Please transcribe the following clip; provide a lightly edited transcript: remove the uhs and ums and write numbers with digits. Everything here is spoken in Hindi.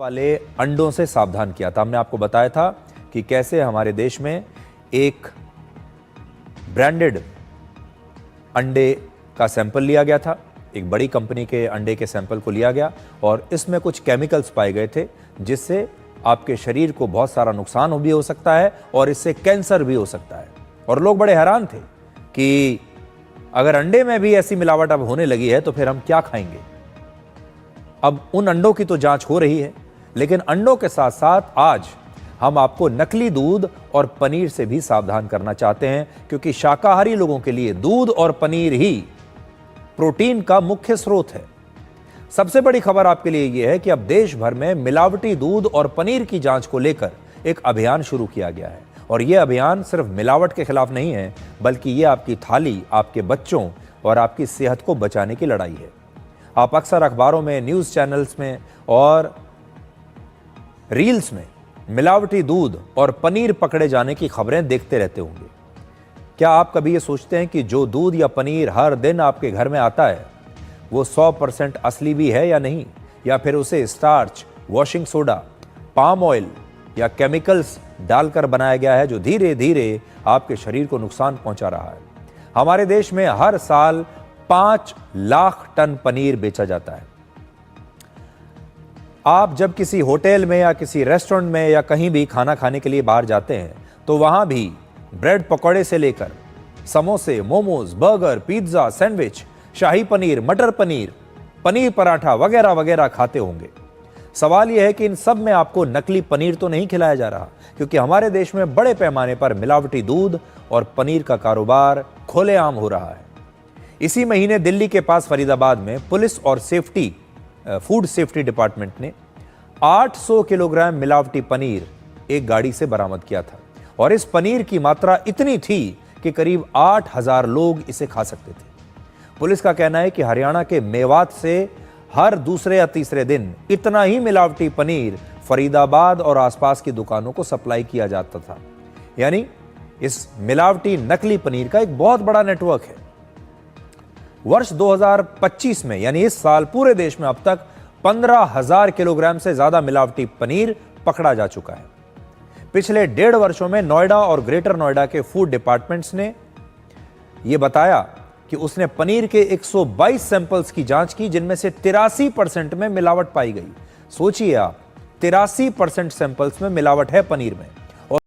वाले अंडों से सावधान किया था। हमने आपको बताया था कि कैसे हमारे देश में एक ब्रांडेड अंडे का सैंपल लिया गया था। एक बड़ी कंपनी के अंडे के सैंपल को लिया गया और इसमें कुछ केमिकल्स पाए गए थे जिससे आपके शरीर को बहुत सारा नुकसान भी हो सकता है और इससे कैंसर भी हो सकता है। और लोग बड़े हैरान थे कि अगर अंडे में भी ऐसी मिलावट अब होने लगी है तो फिर हम क्या खाएंगे। अब उन अंडों की तो जांच हो रही है, लेकिन अंडों के साथ साथ आज हम आपको नकली दूध और पनीर से भी सावधान करना चाहते हैं, क्योंकि शाकाहारी लोगों के लिए दूध और पनीर ही प्रोटीन का मुख्य स्रोत है। सबसे बड़ी खबर आपके लिए यह है कि अब देश भर में मिलावटी दूध और पनीर की जांच को लेकर एक अभियान शुरू किया गया है। और यह अभियान सिर्फ मिलावट के खिलाफ नहीं है, बल्कि यह आपकी थाली, आपके बच्चों और आपकी सेहत को बचाने की लड़ाई है। आप अक्सर अखबारों में, न्यूज़ चैनल्स में और रील्स में मिलावटी दूध और पनीर पकड़े जाने की खबरें देखते रहते होंगे। क्या आप कभी ये सोचते हैं कि जो दूध या पनीर हर दिन आपके घर में आता है वो 100% असली भी है या नहीं, या फिर उसे starch, washing soda, palm oil या केमिकल्स डालकर बनाया गया है जो धीरे धीरे आपके शरीर को नुकसान पहुंचा रहा है। हमारे देश में हर साल 5 लाख टन पनीर बेचा जाता है। आप जब किसी होटल में या किसी रेस्टोरेंट में या कहीं भी खाना खाने के लिए बाहर जाते हैं तो वहां भी ब्रेड पकौड़े से लेकर समोसे, मोमोज, बर्गर, पिज्जा, सैंडविच, शाही पनीर, मटर पनीर, पनीर पराठा वगैरह वगैरह खाते होंगे। सवाल यह है कि इन सब में आपको नकली पनीर तो नहीं खिलाया जा रहा, क्योंकि हमारे देश में बड़े पैमाने पर मिलावटी दूध और पनीर का कारोबार खुलेआम हो रहा है। इसी महीने दिल्ली के पास फरीदाबाद में पुलिस और फूड सेफ्टी डिपार्टमेंट ने 800 किलोग्राम मिलावटी पनीर एक गाड़ी से बरामद किया था। और इस पनीर की मात्रा इतनी थी कि करीब 8000 लोग इसे खा सकते थे। पुलिस का कहना है कि हरियाणा के मेवात से हर दूसरे या तीसरे दिन इतना ही मिलावटी पनीर फरीदाबाद और आसपास की दुकानों को सप्लाई किया जाता था। यानी इस मिलावटी नकली पनीर का एक बहुत बड़ा नेटवर्क है। वर्ष 2025 में यानी इस साल पूरे देश में अब तक 15,000 किलोग्राम से ज्यादा मिलावटी पनीर पकड़ा जा चुका है। पिछले 1.5 वर्षों में नोएडा और ग्रेटर नोएडा के फूड डिपार्टमेंट्स ने यह बताया कि उसने पनीर के 122 सैंपल्स की जांच की, जिनमें से 83% में मिलावट पाई गई। सोचिए आप, 83% सैंपल्स में मिलावट है पनीर में।